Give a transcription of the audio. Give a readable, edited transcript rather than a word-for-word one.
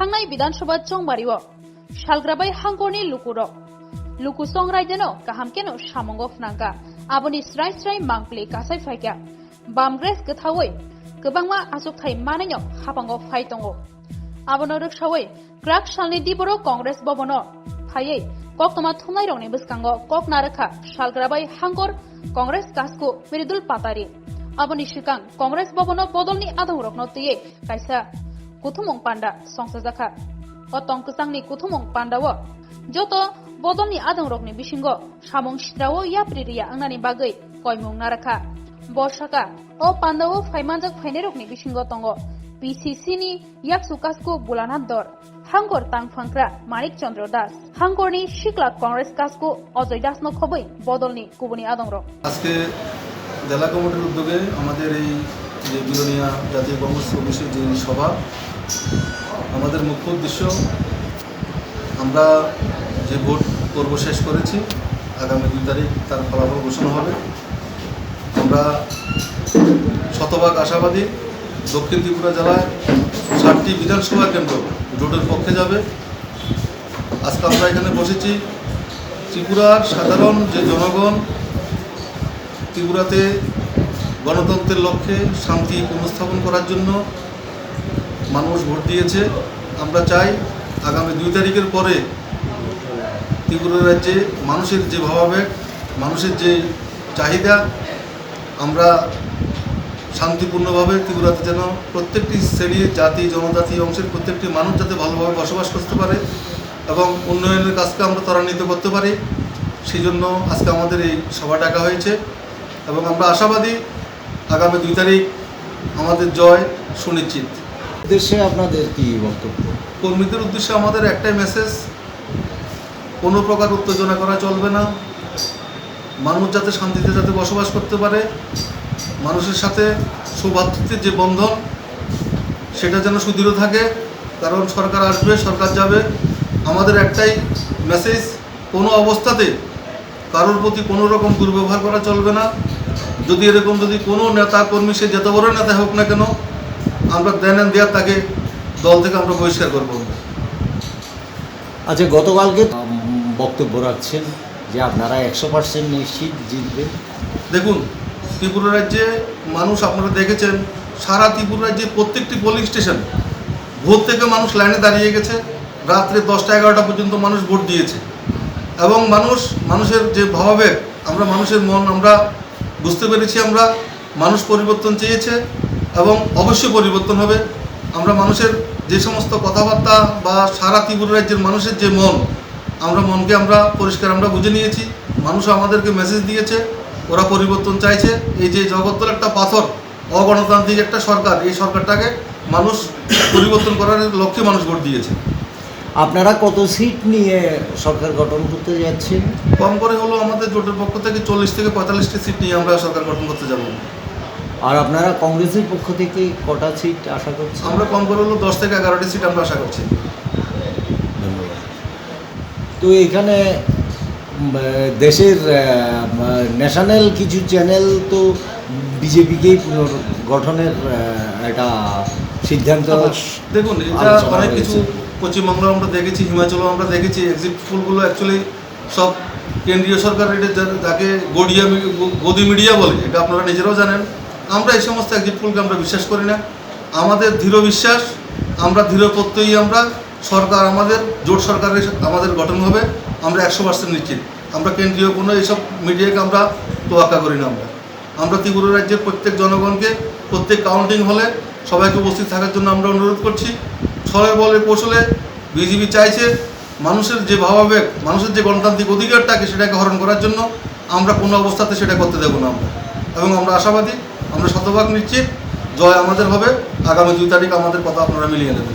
थांनाय विधानसभा चंबारिओ सालग्राबाय हांगरनि लुकुरक लुकु संरायजेनो गाहाम केनो सामंगो फनांगा आबोनि स्राय स्राय मांप्ले कासाय फायगा बामग्रेस गथावै गोबांमा आसुकथाय मानायनो हाबांगो फायतंगो आबोनो रक्षावै ग्राक सालनि दिबरो कांग्रेस भवनो फायै कक्तमा थुमनाय रंनि बसकांगो कक नारखा सालग्राबाय हांगर कांग्रेस कासको मिरिदुल पातारि आबोनि सिगां कांग्रेस भवनो बदलनि आदं रखनो तये कायसा कुथुमं पांडा संसाजाखा अतंक सांनि कुथुमं पांडावो जतो बदलनि आदं रखनि बिसिंगो सामं सित्रावो याप्रिरिया आंनानि बागै कयमुं नारखा बर्षाका ओ पांडावो फाइमानजक फाइने रखनि बिसिंगो तंगो PCC नि याकसुकासको बुलानात दर हांगर तांफांक्रा मानिक चंद्र दास हांगरनि शिकला कांग्रेस कासको अजय दास न खबै बदलनि गुबुनि आदं रक আজকে জেলা কমিটির উদ্যোগে আমাদের এই যে বিলোনিয়া জাতীয় কংগ্রেস অফিসের যে সভা আমাদের মুখ্য উদ্দেশ্য আমরা যে ভোট পর্ব শেষ করেছি আগামী 2 তারিখ তার ফলাফল ঘোষণা হবে আমরা শতভাগ আশাবাদী দক্ষিণ ত্রিপুরা জেলায় 7টি বিধানসভা কেন্দ্র জোটের পক্ষে যাবে আজকে আমরা এখানে বসেছি ত্রিপুরার সাধারণ যে জনগণ ত্রিপুরাতে গণতন্ত্রের লক্ষ্যে শান্তি পুনঃস্থাপন করার জন্য মানুষ ভোট দিয়েছে আমরা চাই আগামী 2 তারিখের পরে ত্রিপুরা রাজ্যে মানুষের যে ভাবাবেগ মানুষের যে চাহিদা আমরা শান্তিপূর্ণভাবে ত্রিপুরাতে যেন প্রত্যেকটি শ্রেণীর জাতি জনজাতি অংশের প্রত্যেকটি মানুষ যাতে ভালোভাবে বসবাস করতে পারে এবং উন্নয়নের কাজকে আমরা ত্বরান্বিত করতে পারি সেই জন্য আজকে আমাদের এই সভা ডাকা হয়েছে এবং আমরা আশাবাদী আগামী 2 তারিখ আমাদের জয় সুনিশ্চিত। উদ্দেশ্যে আপনাদের কি বক্তব্য? কর্মীদের উদ্দেশ্যে আমাদের একটাই মেসেজ, কোনো প্রকার উত্তেজনা করা চলবে না, মানুষ যাতে শান্তিতে যাতে বসবাস করতে পারে, মানুষের সাথে সৌভ্রাতৃত্বের যে বন্ধন সেটা যেন সুদৃঢ় থাকে, কারণ সরকার আসবে সরকার যাবে। আমাদের একটাই মেসেজ, কোনো অবস্থাতে কারোর প্রতি কোনো রকম দুর্ব্যবহার করা চলবে না। যদি এরকম যদি কোনো নেতা কর্মী সে যত বড় নেতা হোক না কেন আমরা দেওয়ার তাকে দল থেকে আমরা বহিষ্কার করবো। আচ্ছা, গতকালকে বক্তব্য রাখছেন যে আপনারা 100% নিশ্চিত জিতবেন। দেখুন, ত্রিপুরা রাজ্যে মানুষ আপনারা দেখেছেন, সারা ত্রিপুরা রাজ্যে প্রত্যেকটি পোলিং স্টেশন ভোট থেকে মানুষ লাইনে দাঁড়িয়ে গেছে, রাত্রে 10টা 11টা পর্যন্ত মানুষ ভোট দিয়েছে এবং মানুষের যে ভাবাবেগ আমরা মানুষের মন আমরা বুঝতে পেরেছি। আমরা মানুষ পরিবর্তন চেয়েছে এবং অবশ্যই পরিবর্তন হবে। আমরা মানুষের যে সমস্ত কথাবার্তা বা সারা ত্রিপুরা রাজ্যের মানুষের যে মন মনকে আমরা পরিষ্কার আমরা বুঝে নিয়েছি। মানুষও আমাদেরকে মেসেজ দিয়েছে, ওরা পরিবর্তন চাইছে। এই যে জগত্তর একটা পাথর অগণতান্ত্রিক একটা সরকার, এই সরকারটাকে মানুষ পরিবর্তন করার লক্ষ্যে মানুষ ভোট দিয়েছে। আপনারা কত সিট নিয়ে সরকার গঠন করতে যাচ্ছেন? কম করে হলো আমাদের জোটের পক্ষ থেকে 40 থেকে 45টি সিট নিয়ে আমরা সরকার গঠন করতে যাব। আর আপনারা কংগ্রেসের পক্ষ থেকে কটা সিট আশা করছেন? আমরা কম করে হলো 10 থেকে 11টি সিট আমরা আশা করছি। ধন্যবাদ। তো এখানে দেশের ন্যাশনাল কিছু চ্যানেল তো বিজেপিকেই পুনর্গঠনের একটা সিদ্ধান্ত। দেখুন, এটা অনেক কিছু পশ্চিমবঙ্গে আমরা দেখেছি, হিমাচলেও আমরা দেখেছি। এক্সিট পোলগুলো অ্যাকচুয়ালি সব কেন্দ্রীয় সরকার এটা যাকে গদি মিডিয়া বলে, এটা আপনারা নিজেরাও জানেন। আমরা এই সমস্ত এক্সিট পোলকে আমরা বিশ্বাস করি না। আমাদের দৃঢ় বিশ্বাস, আমরা দৃঢ় প্রত্যয়ী, আমরা সরকার আমাদের জোট সরকারের আমাদের গঠন হবে, আমরা 100% নিশ্চিত। আমরা কেন্দ্রীয় কোনো এইসব মিডিয়াকে আমরা তোয়াক্কা করি না। আমরা ত্রিপুরা রাজ্যের প্রত্যেক জনগণকে প্রত্যেক কাউন্টিং হলে সবাইকে উপস্থিত থাকার জন্য আমরা অনুরোধ করছি। ছলে বলে কৌশলে বিজেপি চাইছে মানুষের যে ভাবাবেগ মানুষের যে গণতান্ত্রিক অধিকারটাকে সেটাকে হরণ করার জন্য আমরা কোনো অবস্থাতে সেটা করতে দেবো না আমরা। এবং আমরা আশাবাদী, আমরা শতভাগ নিশ্চিত জয় আমাদের হবে। আগামী 2 তারিখ আমাদের কথা আপনারা মিলিয়ে দেবেন।